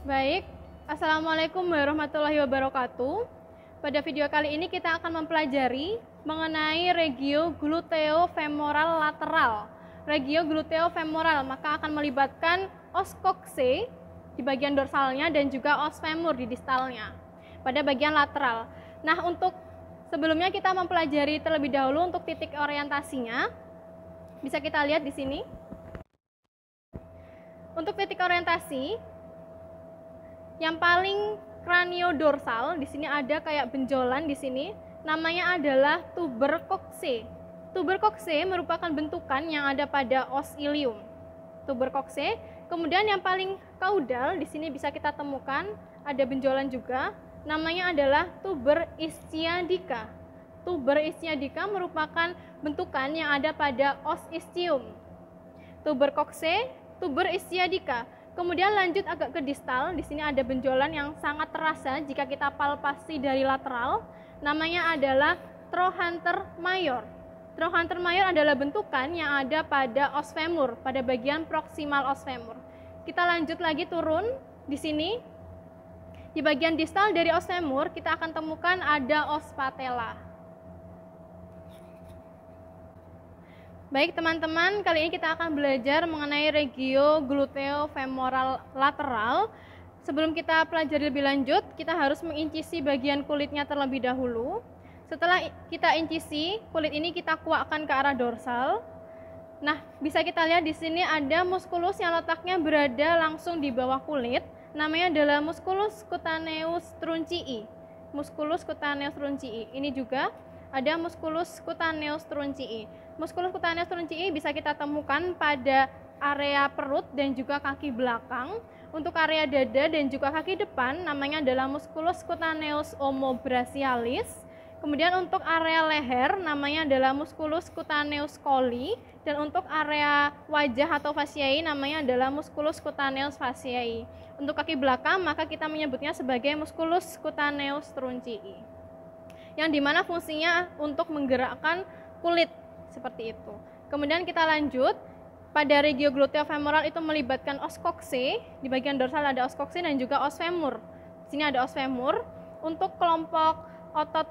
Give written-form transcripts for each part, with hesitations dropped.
Baik, Assalamualaikum warahmatullahi wabarakatuh. Pada video kali ini kita akan mempelajari mengenai regio gluteofemoral lateral. Regio gluteofemoral maka akan melibatkan os coccyx di bagian dorsalnya dan juga os femur di distalnya pada bagian lateral. Nah, untuk sebelumnya kita mempelajari terlebih dahulu untuk titik orientasinya. Bisa kita lihat di sini. Untuk titik orientasi yang paling kraniodorsal, di sini ada kayak benjolan di sini, namanya adalah tuber coccyx. Tuber coccyx merupakan bentukan yang ada pada os ilium. Tuber coccyx. Kemudian yang paling kaudal di sini bisa kita temukan ada benjolan juga, namanya adalah tuber ischiadica. Tuber ischiadica merupakan bentukan yang ada pada os ischium. Tuber coccyx, tuber ischiadica. Kemudian lanjut agak ke distal, di sini ada benjolan yang sangat terasa jika kita palpasi dari lateral, namanya adalah trochanter major. Trochanter major adalah bentukan yang ada pada os femur, pada bagian proksimal os femur. Kita lanjut lagi turun, di sini, di bagian distal dari os femur, kita akan temukan ada os patella. Baik teman-teman, kali ini kita akan belajar mengenai regio gluteofemoral lateral. Sebelum kita pelajari lebih lanjut, kita harus mengincisi bagian kulitnya terlebih dahulu. Setelah kita incisi, kulit ini kita kuakkan ke arah dorsal. Nah, bisa kita lihat di sini ada muskulus yang letaknya berada langsung di bawah kulit. Namanya adalah musculus cutaneus truncii. Musculus cutaneus truncii. Ini juga ada musculus cutaneus truncii. Musculus cutaneus truncii bisa kita temukan pada area perut dan juga kaki belakang. Untuk area dada dan juga kaki depan namanya adalah musculus cutaneus omobrachialis. Kemudian untuk area leher namanya adalah musculus cutaneus colli, dan untuk area wajah atau fasciae namanya adalah musculus cutaneus fasciae. Untuk kaki belakang maka kita menyebutnya sebagai musculus cutaneus truncii, yang dimana fungsinya untuk menggerakkan kulit seperti itu. Kemudian kita lanjut, pada regio gluteofemoral itu melibatkan os coccyx, di bagian dorsal ada os coccyx dan juga os femur. Di sini ada os femur. Untuk kelompok otot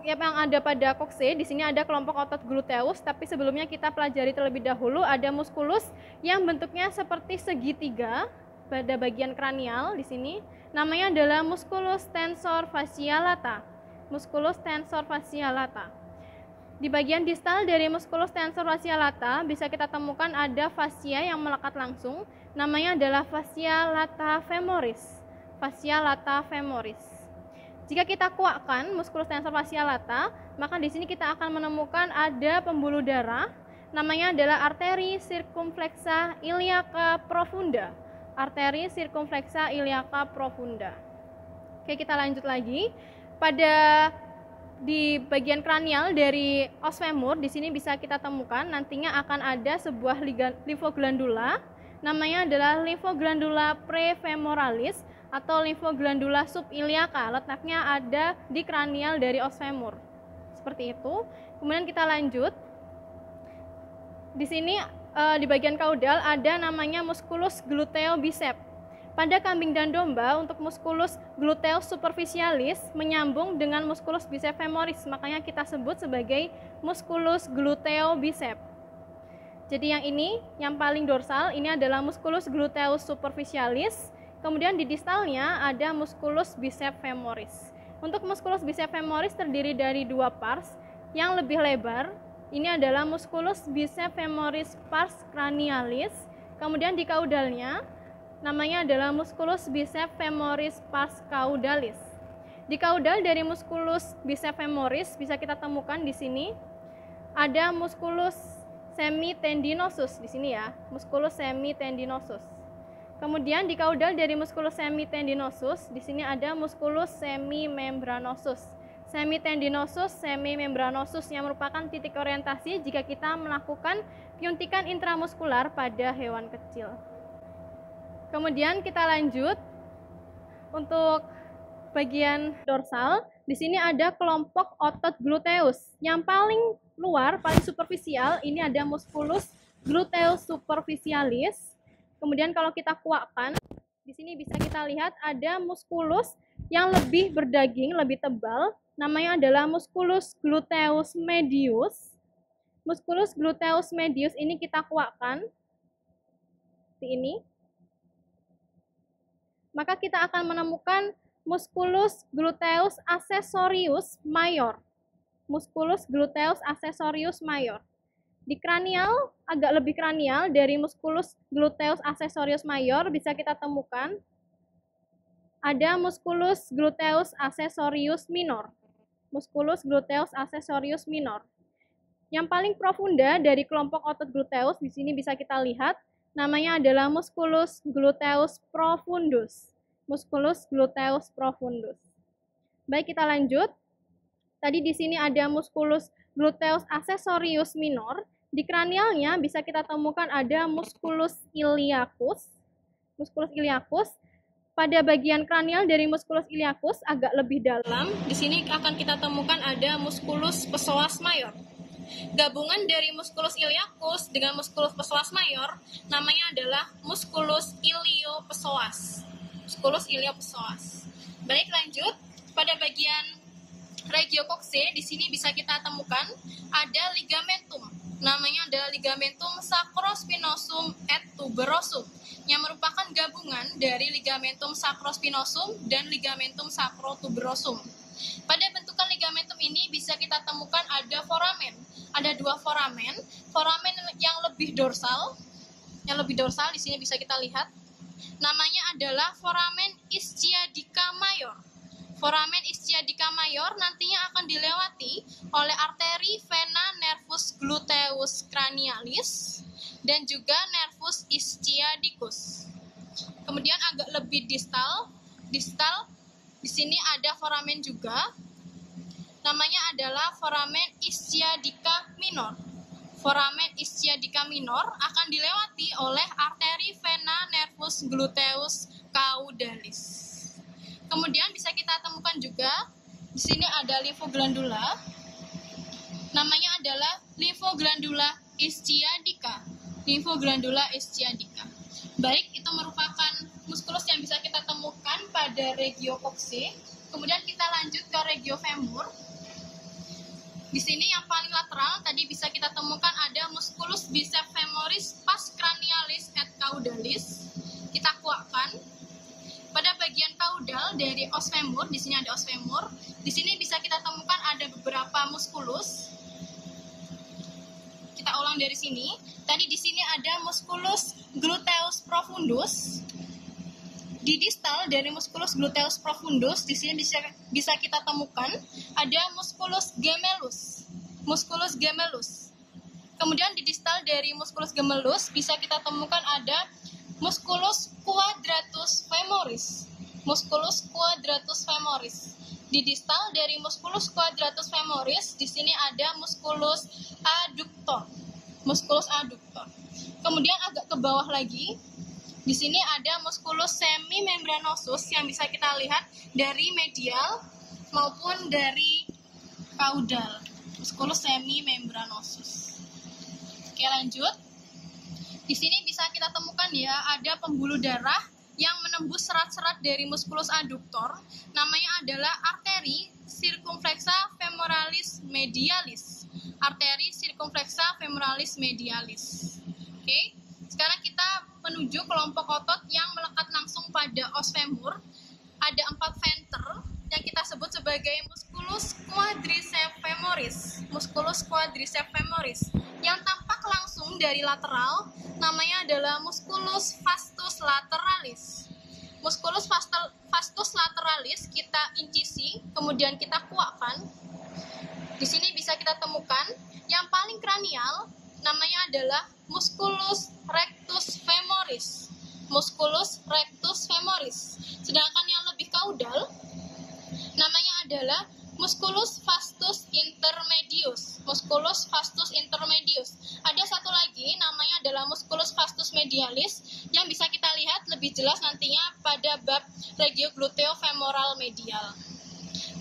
yang ada pada coccyx, di sini ada kelompok otot gluteus, tapi sebelumnya kita pelajari terlebih dahulu ada muskulus yang bentuknya seperti segitiga pada bagian kranial di sini. Namanya adalah musculus tensor fasciae lata. Musculus tensor fasciae lata. Di bagian distal dari musculus tensor fasciae lata bisa kita temukan ada fascia yang melekat langsung, namanya adalah fascia lata femoris. Fascia lata femoris. Jika kita kuakkan musculus tensor fasciae lata, maka di sini kita akan menemukan ada pembuluh darah, namanya adalah arteri circumflexa iliaca profunda. Arteri circumflexa iliaca profunda. Oke, kita lanjut lagi. Di bagian kranial dari os femur, di sini bisa kita temukan nantinya akan ada sebuah limfoglandula, namanya adalah limfoglandula prefemoralis atau limfoglandula subiliaca. Letaknya ada di kranial dari os femur. Seperti itu. Kemudian kita lanjut. Di sini di bagian kaudal ada namanya musculus gluteobicep. Pada kambing dan domba, untuk musculus gluteus superficialis menyambung dengan musculus bicep femoris, makanya kita sebut sebagai musculus gluteobicep. Jadi yang ini, yang paling dorsal, ini adalah musculus gluteus superficialis. Kemudian di distalnya ada musculus bicep femoris. Untuk musculus bicep femoris terdiri dari dua pars yang lebih lebar. Ini adalah musculus bicep femoris pars cranialis. Kemudian di kaudalnya namanya adalah musculus bicep femoris pars caudalis. Di kaudal dari musculus bicep femoris bisa kita temukan di sini ada musculus semitendinosus di sini ya, musculus semitendinosus. Kemudian di kaudal dari musculus semitendinosus di sini ada musculus semimembranosus. Semitendinosus, semimembranosus yang merupakan titik orientasi jika kita melakukan penyuntikan intramuskular pada hewan kecil. Kemudian kita lanjut untuk bagian dorsal. Di sini ada kelompok otot gluteus. Yang paling luar, paling superficial, ini ada musculus gluteus superficialis. Kemudian kalau kita kuakkan, Di sini bisa kita lihat ada muskulus yang lebih berdaging, lebih tebal. Namanya adalah musculus gluteus medius. Musculus gluteus medius ini kita kuakkan seperti ini. Maka kita akan menemukan musculus gluteus accessorius major. Musculus gluteus accessorius major. Di kranial, agak lebih kranial dari musculus gluteus accessorius major bisa kita temukan ada musculus gluteus accessorius minor. Musculus gluteus accessorius minor. Yang paling profunda dari kelompok otot gluteus di sini bisa kita lihat namanya adalah musculus gluteus profundus. Musculus gluteus profundus. Baik, kita lanjut. Tadi di sini ada musculus gluteus accessorius minor. Di kranialnya bisa kita temukan ada musculus iliacus. Musculus iliacus. Pada bagian kranial dari musculus iliacus agak lebih dalam. Di sini akan kita temukan ada musculus psoas major. Gabungan dari musculus iliacus dengan musculus psoas major namanya adalah musculus iliopsoas. Musculus iliopsoas. Baik, lanjut. Pada bagian regiocoxae di sini bisa kita temukan ada ligamentum. Namanya adalah ligamentum sacrospinosum et tuberosum yang merupakan gabungan dari ligamentum sacrospinosum dan ligamentum sacrotuberosum. Pada bentukan ligamentum ini bisa kita temukan ada foramen. Ada dua foramen. Foramen yang lebih dorsal. Yang lebih dorsal di sini bisa kita lihat. Namanya adalah foramen ischiadica major. Foramen ischiadica major nantinya akan dilewati oleh arteri vena nervus gluteus cranialis dan juga nervus ischiadicus. Kemudian agak lebih distal di sini ada foramen juga. Namanya adalah foramen ischiadica minor. Foramen ischiadica minor akan dilewati oleh arteri vena nervus gluteus caudalis. Kemudian bisa kita temukan juga di sini ada limfoglandula. Namanya adalah limfoglandula ischiadica. Limfoglandula ischiadica. Baik, itu merupakan muskulus yang bisa kita temukan pada regiocoxae. Kemudian kita lanjut ke regiofemur. Di sini yang paling lateral tadi bisa kita temukan ada musculus biceps femoris pars cranialis et caudalis. Kita kuakkan. Pada bagian kaudal dari os femur, di sini ada os femur. Di sini bisa kita temukan ada beberapa muskulus. Kita ulang dari sini. Tadi di sini ada musculus gluteus profundus. Di distal dari musculus gluteus profundus, di sini bisa kita temukan ada musculus gemellus. Musculus gemellus. Kemudian di distal dari musculus gemellus bisa kita temukan ada musculus quadratus femoris. Musculus quadratus femoris. Di distal dari musculus quadratus femoris, di sini ada musculus adductor. Musculus adductor. Kemudian agak ke bawah lagi, di sini ada musculus semimembranosus yang bisa kita lihat dari medial maupun dari caudal. Musculus semimembranosus. Oke, lanjut. Di sini bisa kita temukan ya, ada pembuluh darah yang menembus serat-serat dari musculus adductor. Namanya adalah arteri circumflexa femoralis medialis. Arteri circumflexa femoralis medialis. Oke, sekarang kita menuju kelompok otot yang melekat langsung pada os femur. Ada 4 venter yang kita sebut sebagai musculus quadriceps femoris. Musculus quadriceps femoris. Yang tampak langsung dari lateral namanya adalah musculus vastus lateralis. Musculus vastus lateralis kita incisi, kemudian kita kuakkan. Di sini bisa kita temukan yang paling kranial namanya adalah musculus rectus femoris. Musculus rectus femoris. Sedangkan yang lebih kaudal namanya adalah musculus vastus intermedius. Musculus vastus intermedius. Ada satu lagi namanya adalah musculus vastus medialis yang bisa kita lihat lebih jelas nantinya pada bab regiogluteofemoral medial.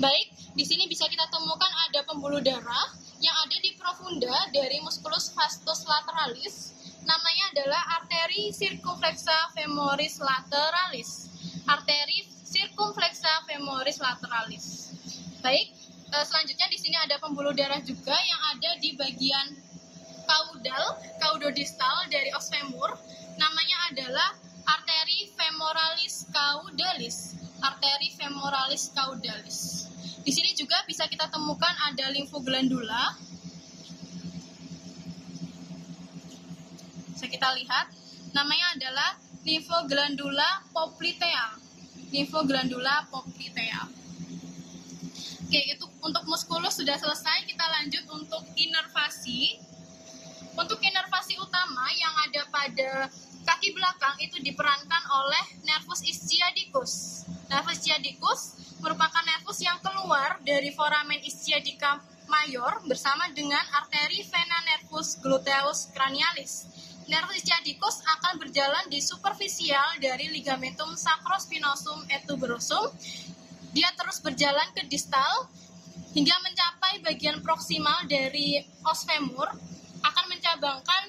Baik, di sini bisa kita temukan ada pembuluh darah yang ada di profunda dari musculus vastus lateralis. namanya adalah arteri circumflexa femoris lateralis. Arteri circumflexa femoris lateralis. Baik, selanjutnya di sini ada pembuluh darah juga yang ada di bagian caudodistal dari os femur. Namanya adalah arteri femoralis caudalis. Arteri femoralis caudalis. Di sini juga bisa kita temukan ada limfoglandula. Bisa kita lihat, namanya adalah limfoglandula popliteal. Limfoglandula popliteal. Oke, itu untuk muskulus sudah selesai. Kita lanjut untuk inervasi. Untuk inervasi utama yang ada pada kaki belakang itu diperankan oleh nervus ischiadicus. Nervus ischiadicus merupakan nervus yang keluar dari foramen ischiadica mayor bersama dengan arteri vena nervus gluteus cranialis. Nervus ischiadicus akan berjalan di superficial dari ligamentum sacrospinosum et tuberosum. Dia terus berjalan ke distal hingga mencapai bagian proksimal dari os femur, akan mencabangkan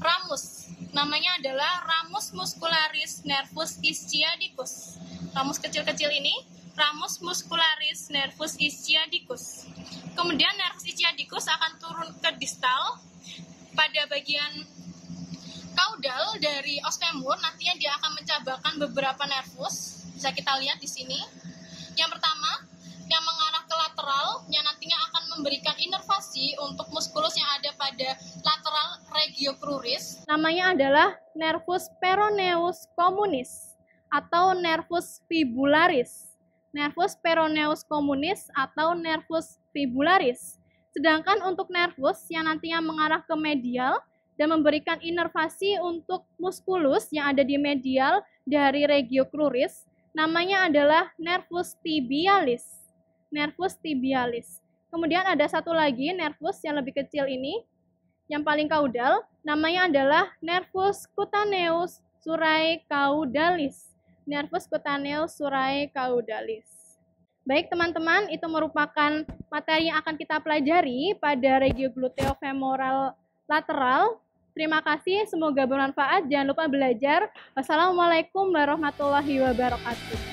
ramus. Namanya adalah ramus muscularis nervus ischiadicus. Ramus kecil-kecil ini, ramus muscularis nervus ischiadicus. Kemudian nervus ischiadicus akan turun ke distal pada bagian kaudal dari os femur. Nantinya dia akan mencabangkan beberapa nervus. Bisa kita lihat di sini. Yang pertama, yang mengarah ke lateral, yang nantinya akan memberikan inervasi untuk muskulus yang ada pada lateral regiocruris. Namanya adalah nervus peroneus communis atau nervus fibularis. Nervus peroneus communis atau nervus fibularis. Sedangkan untuk nervus yang nantinya mengarah ke medial dan memberikan inervasi untuk muskulus yang ada di medial dari regiocruris, namanya adalah nervus tibialis. Nervus tibialis. Kemudian ada satu lagi nervus yang lebih kecil ini, yang paling kaudal, namanya adalah nervus cutaneus supraecaudalis. Nervus cutaneus supraecaudalis. Baik teman-teman, itu merupakan materi yang akan kita pelajari pada regiogluteofemoral lateral. Terima kasih, semoga bermanfaat. Jangan lupa belajar. Wassalamualaikum warahmatullahi wabarakatuh.